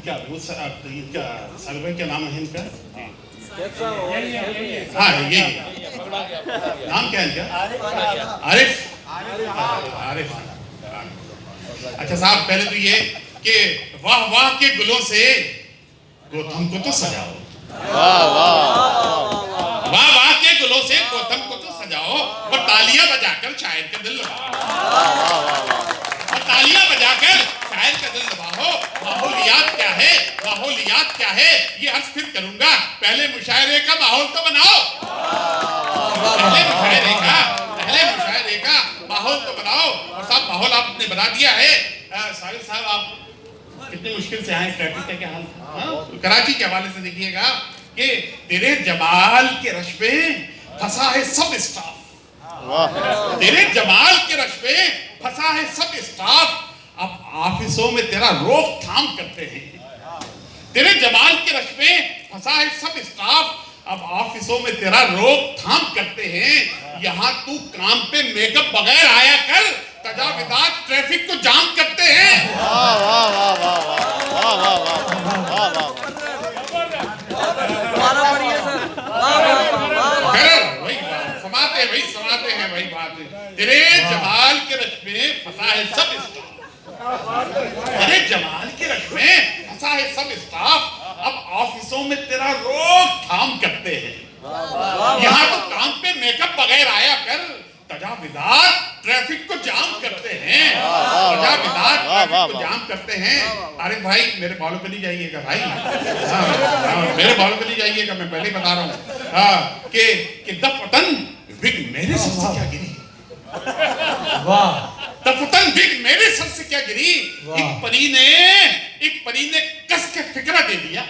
इनका इनका साबिर भाई क्या नाम है इनका? हाँ ये नाम क्या है इनका? आरिफ। आरिफ। अच्छा साहब, पहले तो ये कि वाह वाह के गुलों से गौतम को तो सजाओ। वाह वाह वाह वाह के गुलों से गौतम को तो सजाओ और तालियां बजाकर शायर का दिल लगाओ। और तालियां बजाकर शायर का दिल दबाओ। माहौलियात क्या है, माहौलियात क्या है, ये अर्ज फिर करूंगा। पहले मुशायरे का माहौल तो बनाओ। पहले मुशायरे का माहौल तो बनाओ। और साहब माहौल आपने बना दिया है। साहिर साहब, आप कितनी मुश्किल से आए, ट्रैफिक का क्या हाल था? कराची के हवाले से देखिएगा कि तेरे जमाल के रश में फंसा है सब स्टाफ। तेरे जमाल के रश में फंसा है सब स्टाफ। अब ऑफिसों में तेरा रोकथाम करते हैं। तेरे जमाल के रश में फंसा है सब स्टाफ। अब ऑफिसों में तेरा रोकथाम करते हैं। यहाँ तू काम पे मेकअप बगैर आया कर, तजाविजात ट्रैफिक को जाम करते हैं। वाह वाह वाह वाह वाह वाह वाह वाह समाते हैं भाई बात। तेरे जमाल के रश में फंसा है सब स्टाफ। तेरे जमाल के रश में फंसा है सब स्टाफ। अब ऑफिसों में तेरा रोकथाम करते हैं। यहाँ तो काम पे मेकअप बगैर आया कर, तजाविजात ट्रैफिक को जाम करते हैं। तजाविजात ट्रैफिक को जाम करते हैं। अरे भाई मेरे बालों पे नहीं जाइएगा भाई। मेरे बालों पे नहीं जाइएगा, मैं पहले ही बता रहा हूँ कि दफतन विग मेरे सर से क्या गिरी। वाह। दफतन विग मेरे सर से क्या गिरी। एक परी ने कस के फिक्रा दे दिया।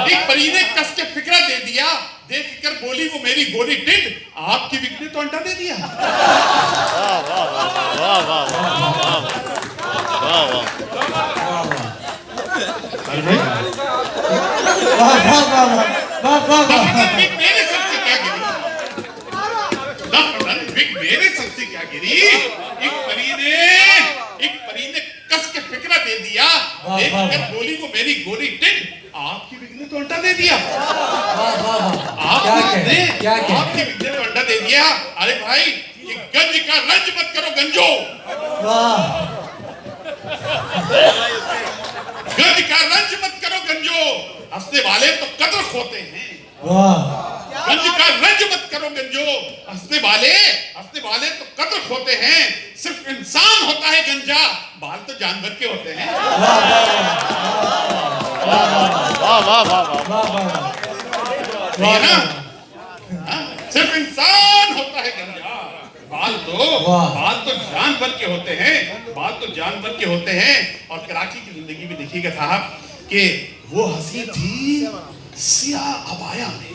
एक परी ने कस के फिक्रा दे दिया। देख कर बोली वो मेरी गोरी टिड, आपकी विग ने तो अंडा दे दिया। वाह वाह वाह वाह वाह वाह विग मेरे सर से क्या गिरी। दफतन विग मेरे सर से क्या गिरी। एक परी ने कस के फिक्रा दे दिया। देख कर बोली वो मेरी गोरी टिड, आपकी विग ने तो अंडा दे दिया। आपकी विग ने तो अंडा दे दिया। अरे भाई ये गंज का रंज मत करो गंजो। गंज का रंज मत करो गंजो। हंसने वाले तो कदर खोते हैं। गंज का रंज मत करो गंजो। हंसने वाले तो कदर खोते हैं। सिर्फ इंसान होता है गंजा, बाल तो जानवर के होते हैं। वाह वाह वाह है ना? सिर्फ इंसान होता है गंजा, बाल तो जानवर के होते हैं। बाल तो जानवर के होते हैं। और कराची की जिंदगी में देखिएगा साहब कि वो हंसी थी सियाह अबाया में।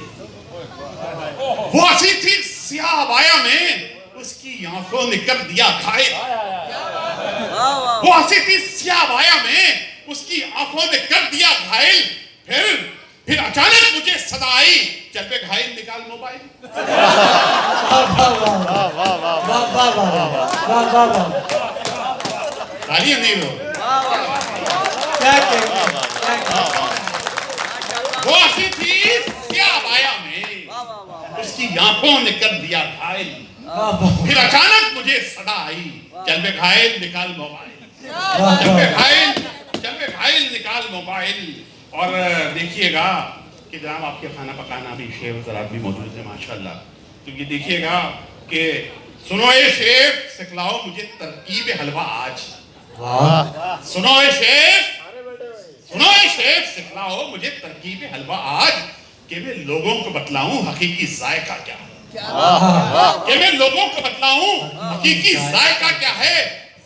वो हंसी थी सियाह अबाया में, उसकी आंखों ने कर दिया घायल। वो हंसी थी सियाह अबाया में, उसकी आंखों ने कर दिया घायल। फिर अचानक मुझे सदा आई, चल पे घायल निकाल मोबाइल। तालियां नहीं हो। वो हंसी थी सियाह अबाया में, उसकी आंखों ने कर दिया घायल। फिर अचानक मुझे सदा आई, चल पे घायल निकाल मोबाइल। चल पे घायल निकाल मोबाइल। और देखिएगा कि जनाब आपके खाना पकाना भी शेफ ज़रात भी मौजूद है माशाल्लाह। तो ये देखिएगा कि सुनो ए शेफ सिखलाओ मुझे तरकीब हलवा आज। सुनो ए शेफ सिखलाओ मुझे तरकीब हलवा आज, कि मैं लोगों को बतलाऊं हकीकी जायका क्या है। कि मैं लोगों को बतलाऊं हकीकी जायका क्या है।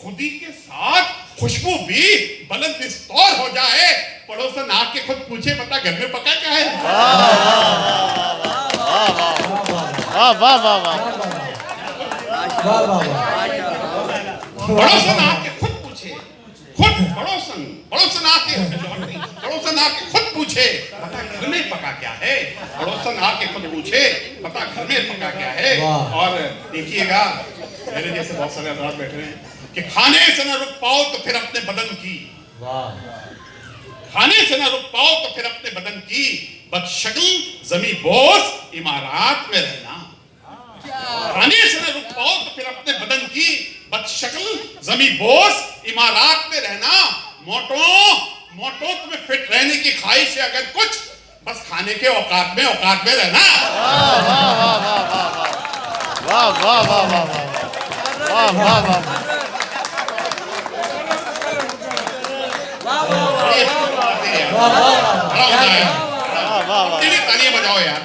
खुदी के साथ खुशबू भी बुलंद इस्तौर हो जाए, पड़ोसन आके खुद पूछे बता घर में पका क्या है। पड़ोसन आके खुद पूछे, पड़ोसन आके खुद पूछे पता घर में पका क्या है। पड़ोसन आके खुद पूछे पता घर में पका क्या है। और देखिएगा मेरे जैसे बहुत सारे अफराद बैठे हैं कि खाने से न रुक पाओ तो फिर अपने बदन की, खाने से ना रुक पाओ तो फिर अपने बदन की बदशक्ल जमी बोस इमारत में रहना। खाने से ना रुक पाओ तो फिर अपने बदन की बदशक्ल जमी बोस इमारत में रहना। मोटो तुम्हें फिट रहने की ख्वाहिश है अगर कुछ, बस खाने के औकात में रहना। वाह वाह वाह वाह वाह वाह वाह। तालियां बजाओ यार।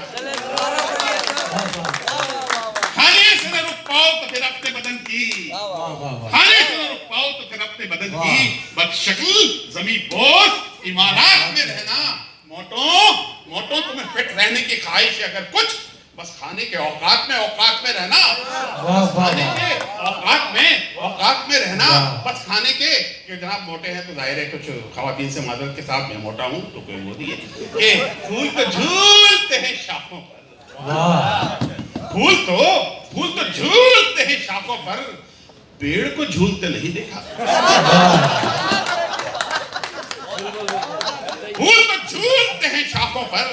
खाने से न रुक पाओ तो फिर अपने बदन की, खाने से न रुक पाओ तो फिर अपने बदन की बदशक्ल जमी बोस इमारत में रहना। मोटो तुम्हें फिट रहने की ख्वाहिश है अगर कुछ, बस खाने के औकात में रहना। खाने के औकात में रहना, बस खाने के। कि जनाब मोटे हैं तो जाहिर है कुछ खवातीन से माजरत के साथ मैं मोटा हूं तो कोई वो नहीं है कि फूल तो झूलते हैं शाखों पर, फूल तो झूलते हैं शाखों पर, पेड़ को झूलते नहीं देखा। फूल तो झूलते हैं शाखों पर,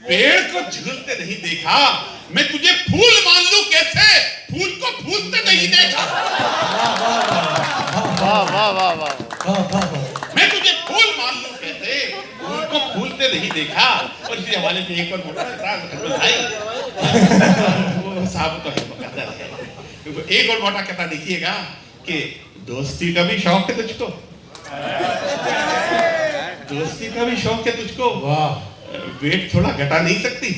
पेड़ को झूलते नहीं देखा। मैं तुझे फूल मान लूं कैसे, फूल को फूलते नहीं देखा। वाह वाह वाह वाह। मैं तुझे फूल मान लूं कैसे, फूल को फूलते नहीं देखा। और इसी हवाले से एक और मोटा कहता भाई वो साहब तो है मुकद्दर है। एक और मोटा कहता देखिएगा कि दोस्ती का भी शौक है तुझको, दोस्ती का भी शौक है तुझको, वेट थोड़ा घटा नहीं सकती।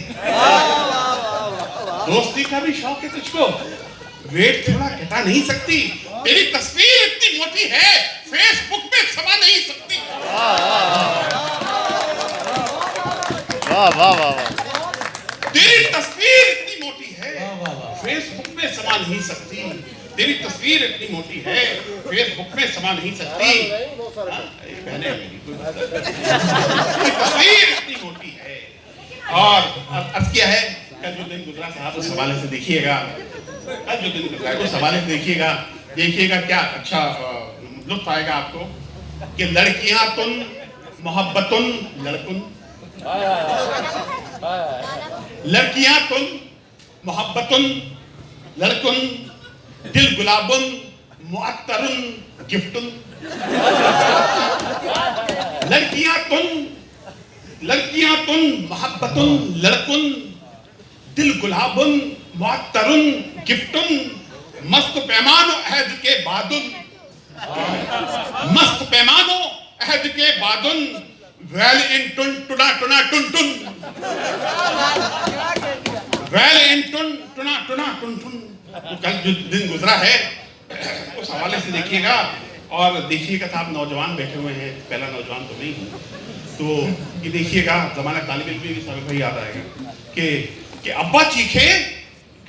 दोस्ती का भी शौक है तुझको, वेट थोड़ा घटा नहीं सकती। तेरी तस्वीर इतनी मोटी है फेसबुक पे समा नहीं सकती। वाह वाह वाह। तेरी तस्वीर इतनी मोटी है फेसबुक पे समा नहीं सकती। तेरी तस्वीर इतनी मोटी है फेसबुक पे समा नहीं सकती। तस्वीर इतनी मोटी है। और अर्ज किया है कल जो दिन गुजरा साहब उस हवाले से देखिएगा, कल जो दिन गुजरा उस हवाले से देखिएगा क्या अच्छा लुत्फ आएगा आपको कि लड़कियां तुम मोहब्बतुन लड़कुन, लड़कियां तुम मोहब्बतुन लड़कुन, दिल गुलाबुन मुअत्तरुन गिफ्टुन। लड़कियां तुम मोहब्बतुन लड़कुन, दिल गुलाबुन मुअत्तरुन गिफ्टुन। मस्त पैमानो अहद के बादुन, मस्त पैमानो अहद के बादुन, वेल इन टुन टुना टुना टुन टुन, वेल इन टुन टुना टुना टुन टुन। तो कल जो दिन गुजरा है उस हवाले से देखिएगा। और देखिएगा साहब नौजवान बैठे हुए हैं, पहला नौजवान तो नहीं हूँ, तो ये देखिएगा जमाना तालिब इल्म भी सब भाई याद आएगा कि अब्बा चीखे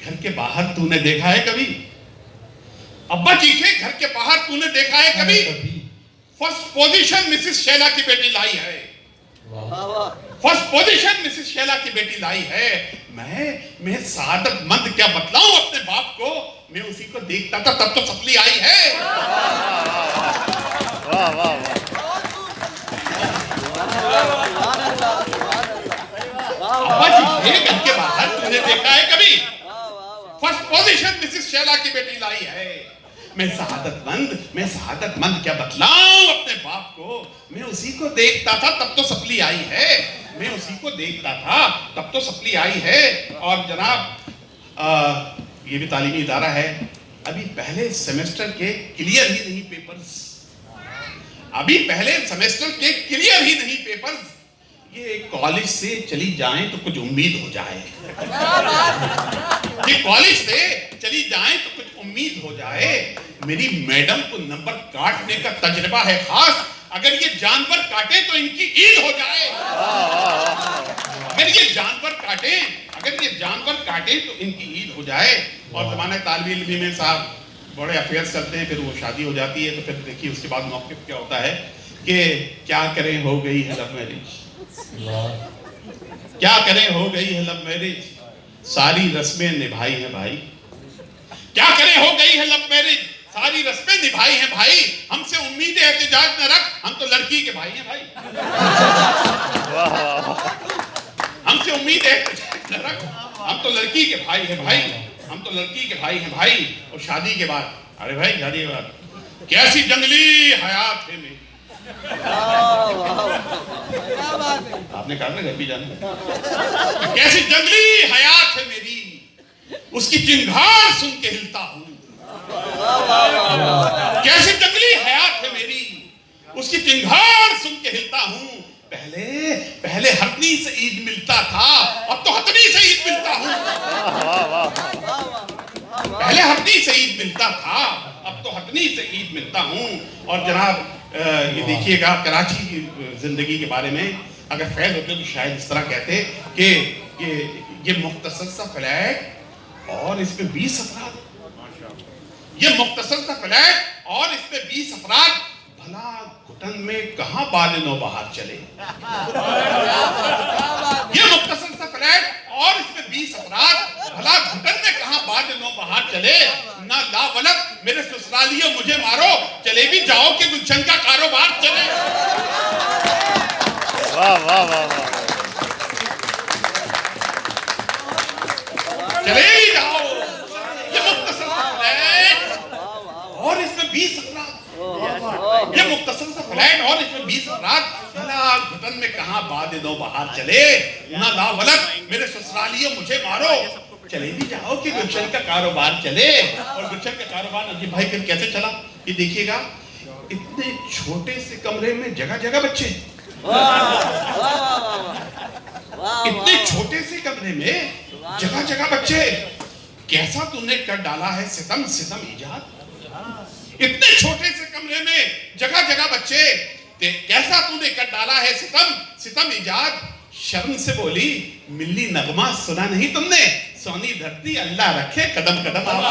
घर के बाहर तूने देखा है कभी, अब्बा चीखे घर के बाहर तूने देखा है कभी। फर्स्ट पोजीशन मिसेस शैला की बेटी लाई है, फर्स्ट पोजीशन मिसेस शैला की बेटी लाई है। मैं सादतमंद क्या बतलाऊं अपने बाप को, मैं उसी को देखता था तब तो सपली आई है। वाह वाह वाह। अब्बा जी घर के बाहर तूने देखा है कभी, फर्स्ट पोजीशन मिसेस शैला की बेटी लाई है। मैं शहादतमंद क्या बतलाऊं अपने बाप को, मैं उसी को देखता था तब तो सपली आई है, मैं उसी को देखता था तब तो सपली आई है। और जनाब ये भी तालीमी इदारा है, अभी पहले सेमेस्टर के क्लियर ही नहीं पेपर्स, अभी पहले सेमेस्टर के क्लियर ही नहीं पेपर्स। ये कॉलेज से चली जाएं तो कुछ उम्मीद हो जाए, ये कॉलेज से चली जाएं तो कुछ उम्मीद हो जाए। मेरी मैडम को नंबर काटने का तजर्बा है खास, अगर ये जानवर काटे तो इनकी ईद हो जाए। अगर ये जानवर काटे तो इनकी ईद हो जाए। और जमाने तालिब इल्म में साहब बड़े अफेयर्स चलते हैं, फिर वो शादी हो जाती है, तो फिर देखिए उसके बाद मौक़िफ़ क्या होता है कि क्या करें हो गई है लव मैरिज, क्या करें हो गई है लव मैरिज, सारी रस्में निभाई है भाई। क्या करें हो गई है लव मैरिज, सारी रस्में निभाई हैं भाई, हमसे उम्मीद एहतिजाज न रख, हम तो लड़की के भाई हैं भाई। हमसे उम्मीद एहतिजाज न रख, हम तो लड़की के भाई हैं भाई, हम तो लड़की के भाई हैं भाई। और शादी के बाद, अरे भाई शादी के बाद कैसी जंगली हयात है मेरी। आपने कहा ना घर भी जाना। कैसी जंगली हयात है मेरी, उसकी चिंगार सुन के हिलता हूँ। कैसी जंगली हयात है मेरी, उसकी चिंगार सुन के हिलता हूँ। पहले पहले हथनी से ईद मिलता था, अब तो हथनी से ईद मिलता हूँ। पहले हथनी से ईद मिलता था, अब तो हथनी से ईद मिलता हूँ। और जनाब ये देखिएगा कराची की जिंदगी के बारे में अगर फैल होते तो शायद इस तरह कहते कि ये मुख्तसर सा फ्लैट और इसमें 20 अफराद, ये मुख्तसर सा फ्लैट और इसमें 20 अफराद, भला घुटन में कहां बादलों बाहर चले। ये मुख्तसर सा फ्लैट और इसमें 20 अफराद, भला घुटन में कहां बादलों बाहर चले। ना लावलत मेरे ससुरालियों मुझे मारो, चले भी जाओ कि गुलशन का कारोबार चले। वाह वाह वाह वाह। चले भी जाओ, ये मुख्तसर सा फ्लैट और इसमें 20 अफराद, ये मुख्तसर सा फ्लैट और इसमें 20 अफराद, भला घुटन में कहां बादलों बाहर चले। ना लावलत मेरे ससुरालियों मुझे मारो, चले भी जाओ कि गुलशन का कारोबार चले। और गुलशन का कारोबार अजीब भाई फिर कैसे चला, ये देखिएगा। इतने छोटे से कमरे में जगह जगह बच्चे, इतने छोटे से कमरे में जगह जगह बच्चे, कैसा तूने कर डाला है सितम सितम ईजाद। इतने छोटे से कमरे में जगह जगह बच्चे, कैसा तूने कर डाला है सितम सितम ईजाद। शर्म से बोली मिल्ली नगमा सुना नहीं तुमने, सोनी धरती अल्लाह रखे कदम कदम आवाज।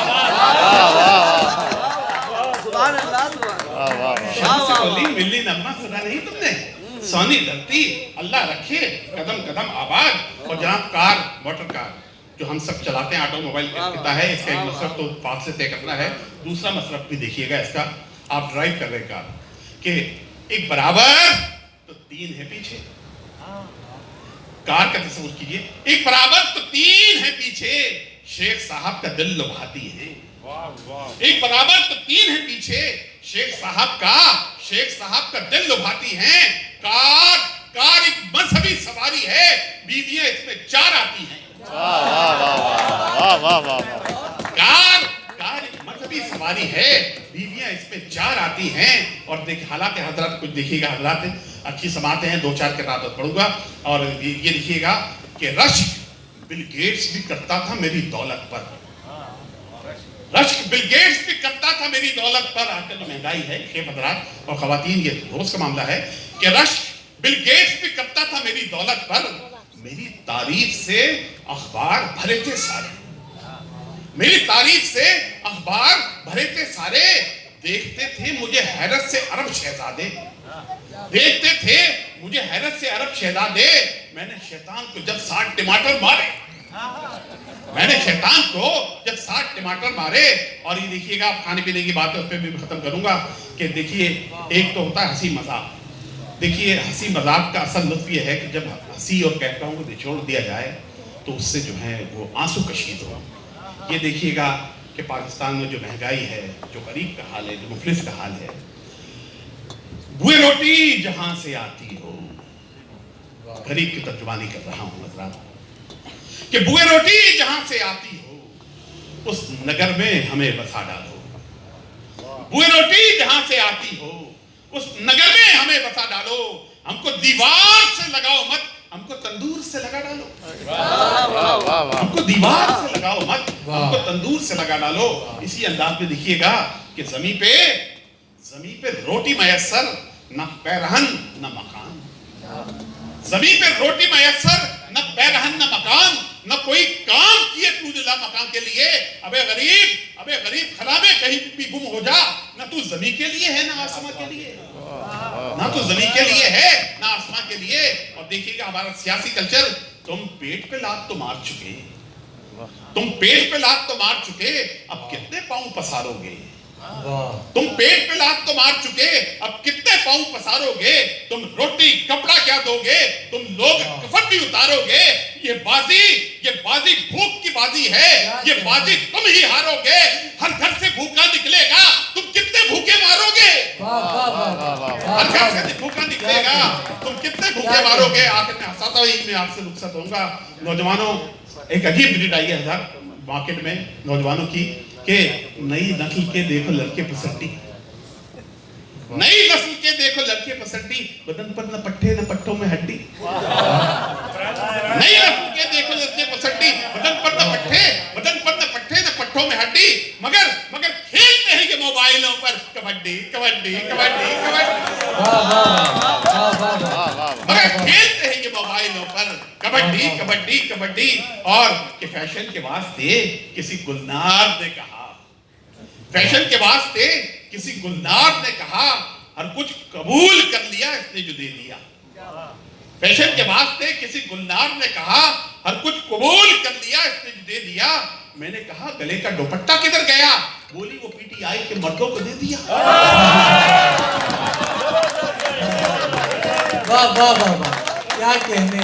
शर्म से बोली मिल्ली नगमा सुना नहीं तुमने, सोनी धरती अल्लाह रखे कदम कदम आबाद। और जनाब कार, मोटर कार जो हम सब चलाते हैं, ऑटोमोबाइल कहता है, इसका एक मसरफ तो पास से तय करना है, दूसरा मसरफ भी देखिएगा इसका। आप ड्राइव कर रहे कार कि एक बराबर तो 3 है पीछे, कार का तस्वीर कीजिए, एक बराबर तो 3 है पीछे, शेख साहब का दिल लुभाती है। एक बराबर तो 3 है पीछे, शेख साहब का दिल लुभाती है। कार एक मजहबी सवारी है, बीवियां इसमें 4 आती हैं। कार एक मजहबी सवारी है, बीवियां इसमें 4 आती हैं। और देखिए हालांकि हजरत कुछ देखिएगा, हजरत अच्छी समाते हैं, 2-4 किताब पढ़ूंगा। और ये देखिएगा कि रश्क बिल गेट्स भी करता था मेरी दौलत पर, रश्क बिल गेट्स भी करता था मेरी दौलत पर। आजकल जो महंगाई है शेख हजरात और खवातीन, ये रोज का मामला है कि रश्क बिल गेट्स भी करता था मेरी दौलत पर। मेरी तारीफ से अखबार भरे थे सारे, मेरी तारीफ से अखबार भरे थे सारे। देखते थे मुझे हैरत से अरब शहजादे, देखते थे मुझे हैरत से अरब शहजादे। मैंने शैतान को जब 60 टमाटर मारे, मैंने शैतान को जब 60 टमाटर मारे। और ये देखिएगा, खाने पीने की बात है उस पर भी खत्म करूंगा कि देखिए एक तो होता है हंसी मजाक। देखिए हंसी मजाक का असल लुत्फ ये है कि जब हंसी और कहकाओं को निचोड़ दिया जाए तो उससे जो है वो आंसू कशीद हो। ये देखिएगा कि पाकिस्तान में जो महंगाई है, जो गरीब का हाल है, जो मुफलिस का हाल है। बुए रोटी जहां से आती हो, गरीब की तर्जुमानी कर रहा हूं हज़रात, कि बुए रोटी जहां से आती हो उस नगर में हमें बसा डालो। बुए रोटी जहां से आती हो उस नगर में हमें बसा डालो। हमको दीवार से लगाओ मत, हमको तंदूर से लगा डालो। हमको दीवार से लगाओ मत, हमको तंदूर से लगा डालो। इसी अंदाज में देखिएगा कि जमीन पे रोटी मयस्सर, न पैरहन न मकान। जमीन पे रोटी मयस्सर, न पैरहन न मकान। न कोई काम किए तूने ला मकान के लिए। अबे गरीब खला में कहीं भी गुम हो जा, न तू जमीन के लिए है ना आसमां के लिए, ना तो जमीन के लिए है ना आसमां के लिए। और देखिएगा हमारा सियासी कल्चर, तुम पेट पे लात तो मार चुके, तुम पेट पे लात तो मार चुके, अब कितने पांव पसारोगे, वाह तुम पेट पे लात तो मार चुके, अब कितने पांव पसारोगे? तुम रोटी कपड़ा क्या दोगे? तुम लोग कफन भी उतारोगे? ये बाजी भूख की बाजी है, ये बाजी तुम ही हारोगे। हर घर से भूखा निकलेगा, तुम कितने भूखे मारोगे? वाह वाह वाह हर घर से भूखा निकलेगा, तुम कितने भूखे मारोगे? आखिर में हंसाता हुई मैं आपसे रुखसत होऊंगा। नौजवानों, एक अजीब ब्रीड आई है हजार मार्केट में नौजवानों की कि नई नस्ल के देखो लड़के पसंदी, नई नस्ल के देखो लड़के पसंदी, बदन पर न पट्टे न पट्टों में हड्डी। नई नस्ल के देखो लड़के पसंदी, बदन पर न पट्टे न पट्टों में हड्डी, मगर खेलते हैं ये मोबाइलों पर कबड्डी कबड्डी कबड्डी कबड्डी। वाह वाह वाह वाह मगर खेलते हैं ये मोबाइलों पर कबड्डी कबड्डी कबड्डी। और कि फैशन के वास्ते किसी गुलनार ने कहा, फैशन के वास्ते किसी गुलनार ने कहा, हर कुछ कबूल कर लिया इसने जो दे दिया। फैशन के वास्ते किसी गुलनार ने कहा, हर कुछ कबूल कर लिया इसने जो दे दिया। मैंने कहा गले का दुपट्टा किधर गया? बोली वो पीटीआई के मर्दों को दे दिया। वाह वाह वाह, क्या कहने।